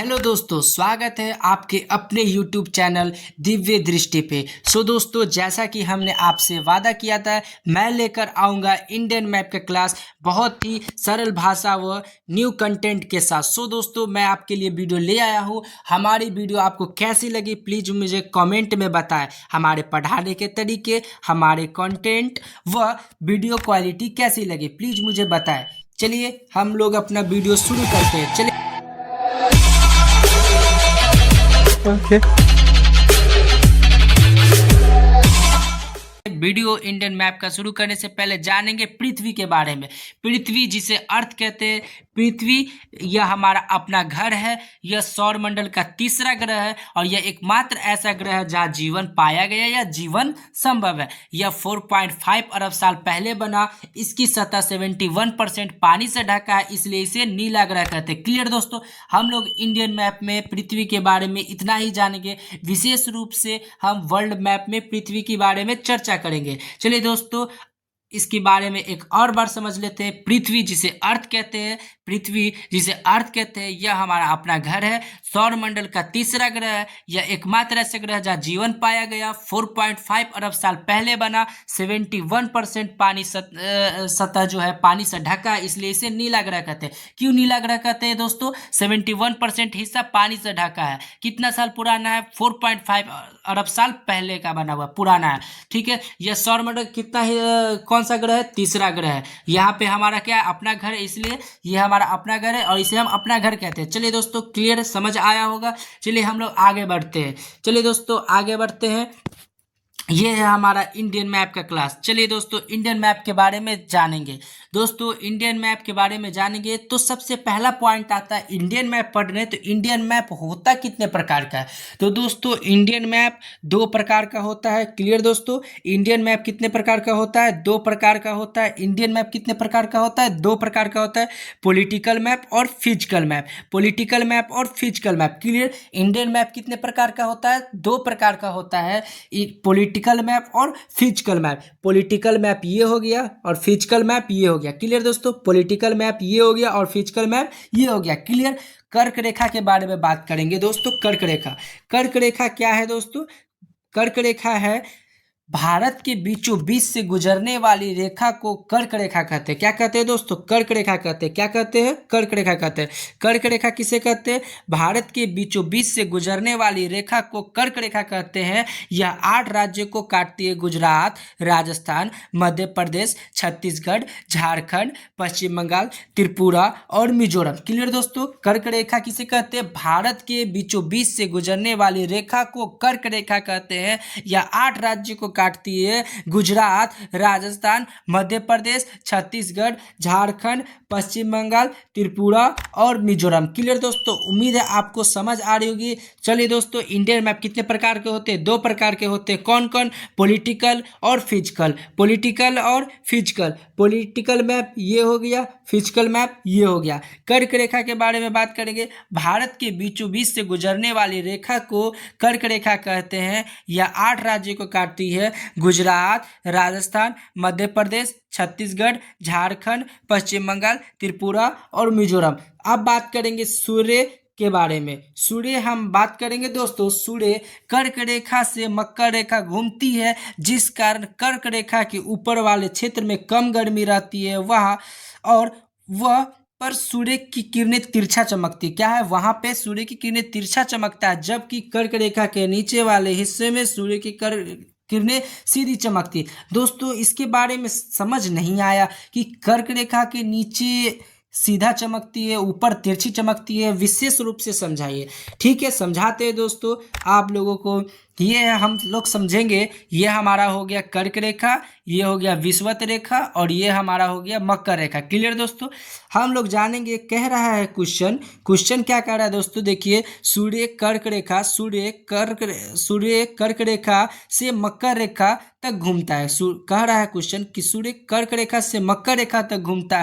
Hello दोस्तों, स्वागत है आपके अपने YouTube चैनल दिव्य दृष्टि पे। दोस्तों, जैसा कि हमने आपसे वादा किया था, मैं लेकर आऊँगा इंडियन मैप का क्लास बहुत ही सरल भाषा व न्यू कंटेंट के साथ। दोस्तों, मैं आपके लिए वीडियो ले आया हूँ। हमारी वीडियो आपको कैसी लगी प्लीज़ मुझे कमेंट में बताएं। हमारे पढ़ाने के तरीके, हमारे कंटेंट व वीडियो क्वालिटी कैसी लगी प्लीज़ मुझे बताएं। चलिए हम लोग अपना वीडियो शुरू करते हैं। चलिए Okay. वीडियो इंडियन मैप का शुरू करने से पहले जानेंगे पृथ्वी के बारे में। पृथ्वी जिसे अर्थ कहते हैं, पृथ्वी यह हमारा अपना घर है। यह सौर मंडल का तीसरा ग्रह है और यह एकमात्र ऐसा ग्रह है जहां जीवन पाया गया या जीवन संभव है। यह 4.5 अरब साल पहले बना। इसकी सतह 71% पानी से ढका है, इसलिए इसे नीला ग्रह कहते हैं। क्लियर दोस्तों, हम लोग इंडियन मैप में पृथ्वी के बारे में इतना ही जानेंगे। विशेष रूप से हम वर्ल्ड मैप में पृथ्वी के बारे में चर्चा करेंगे। चलिए दोस्तों, इसके बारे में एक और बार समझ लेते हैं। पृथ्वी जिसे अर्थ कहते हैं, पृथ्वी जिसे अर्थ कहते हैं, यह हमारा अपना घर है। सौर मंडल का तीसरा ग्रह है। यह एकमात्र ऐसा ग्रह जहाँ जीवन पाया गया। 4.5 अरब साल पहले बना। 71% पानी सतह जो है पानी से ढका है, इसलिए इसे नीला ग्रह कहते हैं। क्यों नीला ग्रह कहते हैं दोस्तों? 71% हिस्सा पानी से ढका है। कितना साल पुराना है? 4.5 अरब साल पहले का बना हुआ पुराना है। ठीक है, यह सौर मंडल कितना कौन सा ग्रह है? तीसरा ग्रह है। यहाँ पे हमारा क्या है? अपना घर है, इसलिए यह हमारा अपना घर है और इसे हम अपना घर कहते हैं। चलिए दोस्तों, क्लियर समझ आया होगा। चलिए हम लोग आगे बढ़ते हैं। चलिए दोस्तों आगे बढ़ते हैं। ये है हमारा इंडियन मैप का क्लास। चलिए दोस्तों, इंडियन मैप के बारे में जानेंगे। दोस्तों, इंडियन मैप के बारे में जानेंगे तो सबसे पहला पॉइंट आता है इंडियन मैप पढ़ रहे हैं तो इंडियन मैप होता कितने प्रकार का है? तो दोस्तों, इंडियन मैप 2 प्रकार का होता है। क्लियर दोस्तों, इंडियन मैप कितने प्रकार का होता है? 2 प्रकार का होता है। इंडियन मैप कितने प्रकार का होता है? 2 प्रकार का होता है। पॉलिटिकल मैप और फिजिकल मैप। पॉलिटिकल मैप और physical map. Clear. Indian map कितने प्रकार का होता है? 2 प्रकार का होता है। पॉलिटिकल मैप और फिजिकल मैप। पॉलिटिकल मैप ये हो गया और फिजिकल मैप ये हो गया। क्लियर दोस्तों, पॉलिटिकल मैप ये हो गया और फिजिकल मैप ये हो गया। क्लियर। कर्क रेखा के बारे में बात करेंगे दोस्तों। कर्क रेखा, कर्क रेखा क्या है दोस्तों? कर्क रेखा है भारत के बीचों बीच से गुजरने वाली रेखा को कर्क रेखा कहते हैं। क्या कहते हैं दोस्तों? कर्क रेखा कहते हैं। क्या कहते हैं? कर्क रेखा कहते हैं। कर्क रेखा किसे कहते हैं? भारत के बीचों बीच से गुजरने वाली रेखा को कर्क रेखा कहते हैं। यह 8 राज्यों को काटती है। गुजरात, राजस्थान, मध्य प्रदेश, छत्तीसगढ़, झारखंड, पश्चिम बंगाल, त्रिपुरा और मिजोरम। क्लियर दोस्तों, कर्क रेखा किसे कहते हैं? भारत के बीचों बीच से गुजरने वाली रेखा को कर्क रेखा कहते हैं। यह 8 राज्यों को काटती है। गुजरात, राजस्थान, मध्य प्रदेश, छत्तीसगढ़, झारखंड, पश्चिम बंगाल, त्रिपुरा और मिजोरम। क्लियर दोस्तों, उम्मीद है आपको समझ आ रही होगी। चलिए दोस्तों, इंडियन मैप कितने प्रकार के होते हैं? 2 प्रकार के होते हैं। कौन कौन? पॉलिटिकल और फिजिकल। पॉलिटिकल और फिजिकल। पॉलिटिकल मैप ये हो गया, फिजिकल मैप ये हो गया। कर्क रेखा के बारे में बात करेंगे। भारत के बीचों बीच से गुजरने वाली रेखा को कर्क रेखा कहते हैं। यह 8 राज्यों को काटती है। गुजरात, राजस्थान, मध्य प्रदेश, छत्तीसगढ़, झारखंड, पश्चिम बंगाल, त्रिपुरा और मिजोरम। अब बात करेंगे सूर्य के बारे में। सूर्य हम बात करेंगे दोस्तों। सूर्य कर्क रेखा से मकर रेखा घूमती है, जिस कारण कर्क रेखा के ऊपर वाले क्षेत्र में कम गर्मी रहती है वहाँ, और वह पर सूर्य की किरणें तिरछा चमकती। क्या है? वहां पे सूर्य की किरणें तिरछा चमकता है, जबकि कर्क रेखा के नीचे वाले हिस्से में सूर्य की किरणें सीधी चमकती। दोस्तों, इसके बारे में समझ नहीं आया कि कर्क रेखा के नीचे सीधा चमकती है, ऊपर तिरछी चमकती है। विशेष रूप से समझाइए। ठीक है, समझाते हैं दोस्तों आप लोगों को। ये हम लोग समझेंगे। ये हमारा हो गया कर्क रेखा, ये हो गया विषुवत रेखा और ये हमारा हो गया मकर रेखा। क्लियर दोस्तों, हम लोग जानेंगे। कह रहा है क्वेश्चन क्या कह रहा है दोस्तों? देखिए, सूर्य कर्क रेखा, सूर्य कर्क रेखा से मकर रेखा तक घूमता है। कह रहा है क्वेश्चन कि सूर्य कर्क रेखा से मकर रेखा तक घूमता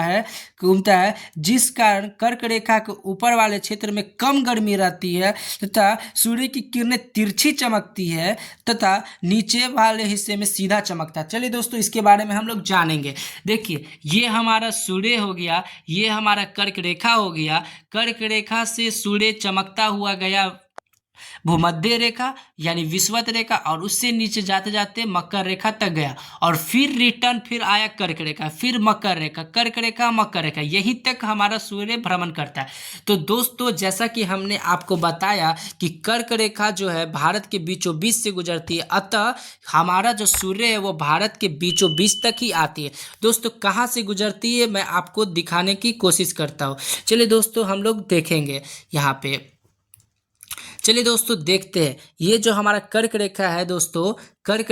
है, जिस कारण कर्क रेखा के ऊपर वाले क्षेत्र में कम गर्मी रहती है तथा सूर्य की किरणें तिरछी चमकती चमकती है तथा नीचे वाले हिस्से में सीधा चमकता है। चलिए दोस्तों इसके बारे में हम लोग जानेंगे। देखिए ये हमारा सूर्य हो गया, ये हमारा कर्क रेखा हो गया। कर्क रेखा से सूर्य चमकता हुआ गया भूमध्य रेखा यानी विषुवत रेखा, और उससे नीचे जाते जाते मकर रेखा तक गया, और फिर रिटर्न फिर आया कर्क रेखा, फिर मकर रेखा, कर्क रेखा, मकर रेखा, यहीं तक हमारा सूर्य भ्रमण करता है। तो दोस्तों जैसा कि हमने आपको बताया कि कर्क रेखा जो है भारत के बीचों बीच से गुजरती है, अतः हमारा जो सूर्य है वो भारत के बीचों बीच तक ही आती है। दोस्तों कहाँ से गुजरती है मैं आपको दिखाने की कोशिश करता हूँ। चलिए दोस्तों हम लोग देखेंगे यहाँ पे। चलिए दोस्तों देखते हैं, ये जो हमारा कर्क रेखा है दोस्तों, कर्क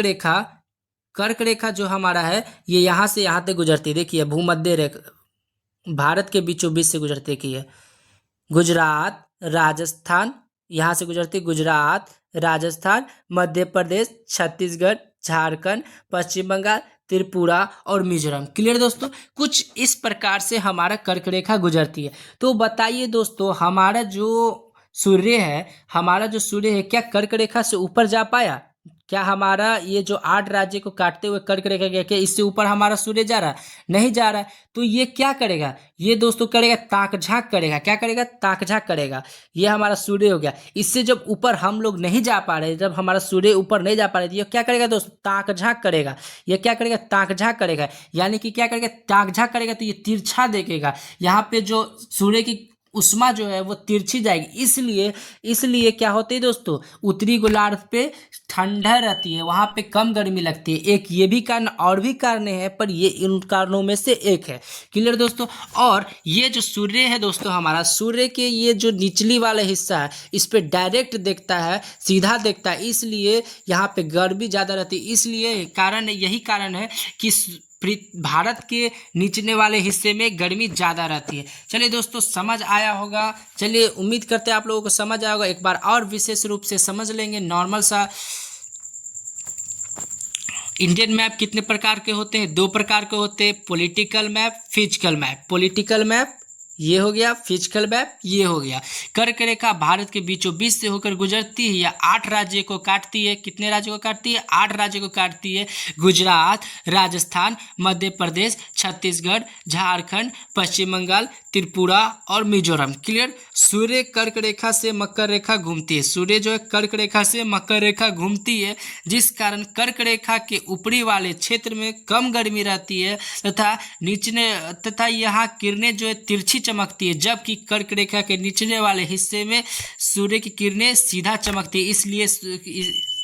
रेखा जो हमारा है ये यहाँ से यहाँ तक गुजरती है। देखिए भूमध्य रेखा भारत के बीचों बीच से गुजरती है कि है गुजरात, राजस्थान, यहाँ से गुजरती गुजरात, राजस्थान, मध्य प्रदेश, छत्तीसगढ़, झारखंड, पश्चिम बंगाल, त्रिपुरा और मिजोरम। क्लियर दोस्तों, कुछ इस प्रकार से हमारा कर्क रेखा गुजरती है। तो बताइए दोस्तों हमारा जो सूर्य है क्या कर्क रेखा से ऊपर जा पाया? क्या हमारा ये जो 8 राज्य को काटते हुए कर्क रेखा गया, क्या इससे ऊपर हमारा सूर्य जा रहा है? नहीं जा रहा है। तो ये क्या करेगा? ये दोस्तों करेगा ताक झांक करेगा। क्या करेगा? ताक झांक करेगा। ये हमारा सूर्य हो गया। इससे जब ऊपर हम लोग नहीं जा पा रहे, जब हमारा सूर्य ऊपर नहीं जा पा रहे, तो ये क्या करेगा दोस्तों? ताक झांक करेगा। ये क्या करेगा? ताक झांक करेगा। यानी कि क्या करेगा? ताक झांक करेगा तो ये तिरछा देखेगा। यहाँ पे जो सूर्य की उष्मा जो है वो तिरछी जाएगी। इसलिए क्या होते है दोस्तों, उत्तरी गोलार्ध पे ठंडा रहती है, वहाँ पे कम गर्मी लगती है। एक ये भी कारण और भी कारण है, पर ये इन कारणों में से एक है। क्लियर दोस्तों। और ये जो सूर्य है दोस्तों, हमारा सूर्य के ये जो निचली वाला हिस्सा है इस पे डायरेक्ट देखता है, सीधा देखता है, इसलिए यहाँ पे गर्मी ज़्यादा रहती है। इसलिए यही कारण है कि भारत के निचले वाले हिस्से में गर्मी ज़्यादा रहती है। चलिए दोस्तों समझ आया होगा। चलिए उम्मीद करते हैं आप लोगों को समझ आया होगा। एक बार और विशेष रूप से समझ लेंगे। नॉर्मल सा इंडियन मैप कितने प्रकार के होते हैं? 2 प्रकार के होते हैं, political map, physical map. Political map ये हो गया, फिजिकल मैप ये हो गया। कर्क रेखा भारत के बीचों बीच से होकर गुजरती है या 8 राज्य को काटती है। कितने राज्यों को काटती है? 8 राज्य को काटती है। गुजरात, राजस्थान, मध्य प्रदेश, छत्तीसगढ़, झारखंड, पश्चिम बंगाल, त्रिपुरा और मिजोरम। क्लियर। सूर्य कर्क रेखा से मकर रेखा घूमती है। सूर्य जो है कर्क रेखा से मकर रेखा घूमती है, जिस कारण कर्क रेखा के ऊपरी वाले क्षेत्र में कम गर्मी रहती है तथा यहाँ किरणें जो है तिरछी चमकती है, जबकि कर्क रेखा के निचले वाले हिस्से में सूर्य की किरणें सीधा चमकती है, इसलिए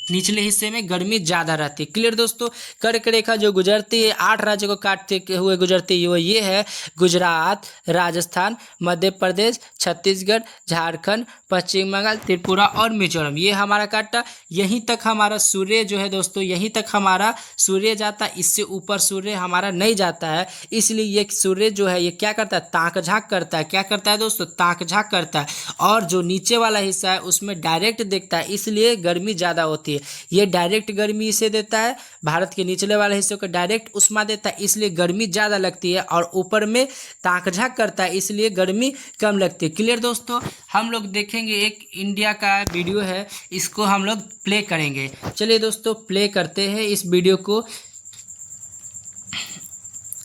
निचले हिस्से में गर्मी ज़्यादा रहती है। क्लियर दोस्तों। कर्क रेखा जो गुजरती है 8 राज्यों को काटते हुए गुजरती है, वो ये है गुजरात, राजस्थान, मध्य प्रदेश, छत्तीसगढ़, झारखंड, पश्चिम बंगाल, त्रिपुरा और मिजोरम। ये हमारा काटा। यहीं तक हमारा सूर्य जो है दोस्तों, यहीं तक हमारा सूर्य जाता है। इससे ऊपर सूर्य हमारा नहीं जाता है। इसलिए ये सूर्य जो है ये क्या करता है? ताक झांक करता है। क्या करता है दोस्तों? ताक झांक करता है। और जो नीचे वाला हिस्सा है उसमें डायरेक्ट देखता है, इसलिए गर्मी ज़्यादा होती है। ये डायरेक्ट गर्मी इसे देता है, भारत के निचले वाले हिस्से को डायरेक्ट उष्मा देता है, इसलिए गर्मी ज़्यादा लगती है। और ऊपर में ताक झांक करता है, इसलिए गर्मी कम लगती है। क्लियर दोस्तों। हम लोग देखेंगे एक इंडिया का वीडियो है, इसको हम लोग प्ले करेंगे। चलिए दोस्तों प्ले करते हैं इस वीडियो को।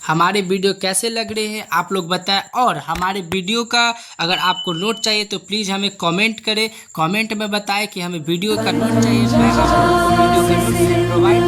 हमारे वीडियो कैसे लग रहे हैं आप लोग बताएं, और हमारे वीडियो का अगर आपको नोट चाहिए तो प्लीज़ हमें कमेंट करें। कमेंट में बताएं कि हमें वीडियो का नोट चाहिए, मैं आपको वीडियो का नोट प्रोवाइड